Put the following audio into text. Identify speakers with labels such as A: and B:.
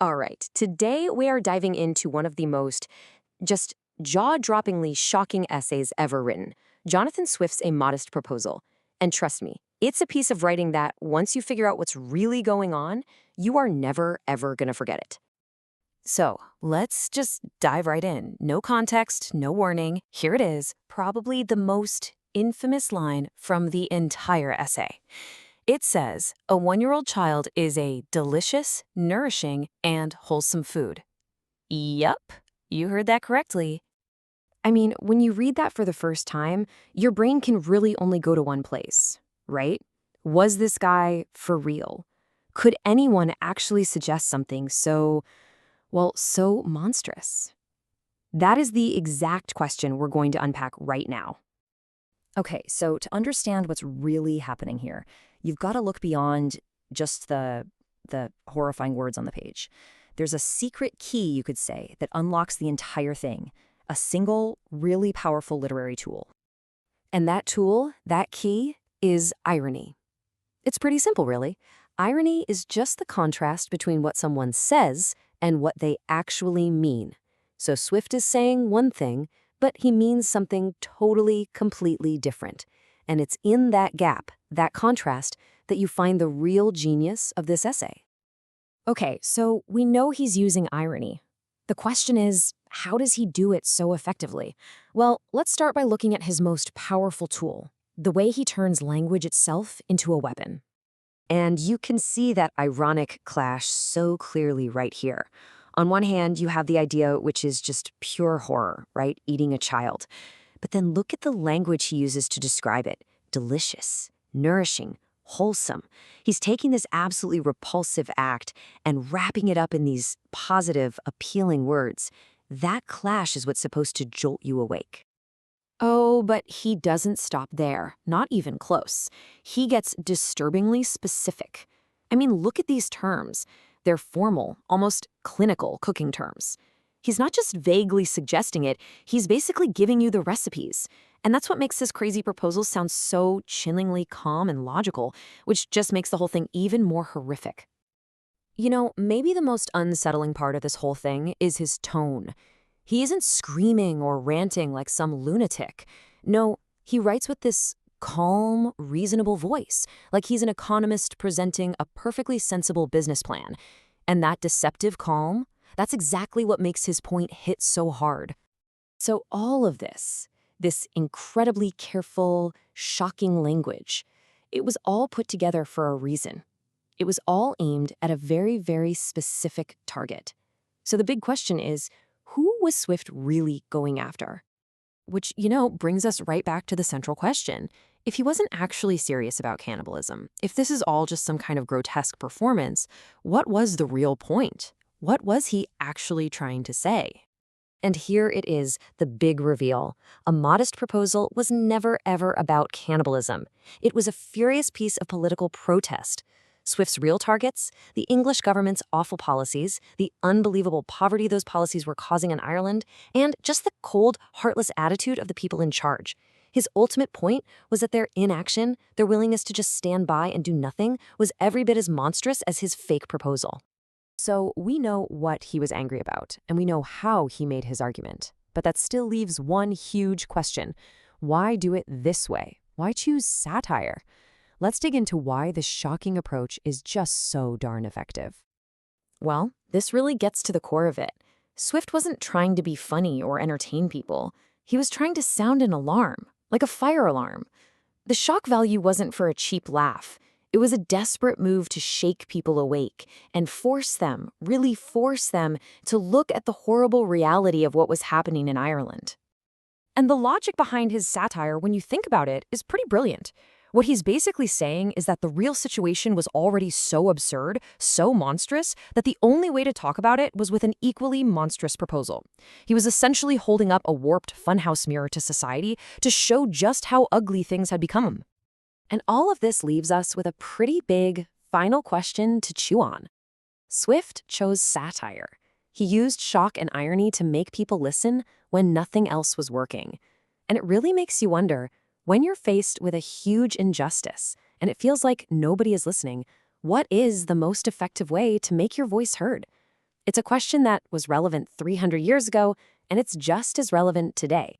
A: All right, today we are diving into one of the most just jaw-droppingly shocking essays ever written. Jonathan Swift's A Modest Proposal. And trust me, it's a piece of writing that, once you figure out what's really going on, you are never, ever gonna forget it. So, let's just dive right in. No context, no warning. Here it is, probably the most infamous line from the entire essay. It says, a 1-year-old child is a delicious, nourishing, and wholesome food. Yup, you heard that correctly. I mean, when you read that for the first time, your brain can really only go to one place, right? Was this guy for real? Could anyone actually suggest something so monstrous? That is the exact question we're going to unpack right now.
B: Okay, so to understand what's really happening here, you've got to look beyond just the horrifying words on the page. There's a secret key, you could say, that unlocks the entire thing, a single, really powerful literary tool.
A: And that tool, that key, is irony. It's pretty simple, really. Irony is just the contrast between what someone says and what they actually mean. So Swift is saying one thing, but he means something totally, completely different. And it's in that gap, that contrast, that you find the real genius of this essay. Okay, so we know he's using irony. The question is, how does he do it so effectively? Well, let's start by looking at his most powerful tool, the way he turns language itself into a weapon. And you can see that ironic clash so clearly right here. On one hand, you have the idea, which is just pure horror, right? Eating a child. But then look at the language he uses to describe it. Delicious, nourishing, wholesome. He's taking this absolutely repulsive act and wrapping it up in these positive, appealing words. That clash is what's supposed to jolt you awake. Oh, but he doesn't stop there. Not even close. He gets disturbingly specific. I mean, look at these terms. They're formal, almost clinical cooking terms. He's not just vaguely suggesting it, he's basically giving you the recipes. And that's what makes his crazy proposal sound so chillingly calm and logical, which just makes the whole thing even more horrific. You know, maybe the most unsettling part of this whole thing is his tone. He isn't screaming or ranting like some lunatic. No, he writes with this calm, reasonable voice, like he's an economist presenting a perfectly sensible business plan. And that deceptive calm, that's exactly what makes his point hit so hard. So all of this incredibly careful, shocking language, it was all put together for a reason. It was all aimed at a very, very specific target. So the big question is, who was Swift really going after? Which, brings us right back to the central question. If he wasn't actually serious about cannibalism, if this is all just some kind of grotesque performance, what was the real point? What was he actually trying to say? And here it is, the big reveal. A Modest Proposal was never, ever about cannibalism. It was a furious piece of political protest. Swift's real targets, the English government's awful policies, the unbelievable poverty those policies were causing in Ireland, and just the cold, heartless attitude of the people in charge. His ultimate point was that their inaction, their willingness to just stand by and do nothing, was every bit as monstrous as his fake proposal. So we know what he was angry about, and we know how he made his argument. But that still leaves one huge question. Why do it this way? Why choose satire? Let's dig into why this shocking approach is just so darn effective. Well, this really gets to the core of it. Swift wasn't trying to be funny or entertain people. He was trying to sound an alarm, like a fire alarm. The shock value wasn't for a cheap laugh. It was a desperate move to shake people awake and really force them to look at the horrible reality of what was happening in Ireland. And the logic behind his satire, when you think about it, is pretty brilliant. What he's basically saying is that the real situation was already so absurd, so monstrous, that the only way to talk about it was with an equally monstrous proposal. He was essentially holding up a warped funhouse mirror to society to show just how ugly things had become. And all of this leaves us with a pretty big final question to chew on. Swift chose satire. He used shock and irony to make people listen when nothing else was working. And it really makes you wonder, when you're faced with a huge injustice and it feels like nobody is listening, what is the most effective way to make your voice heard? It's a question that was relevant 300 years ago, and it's just as relevant today.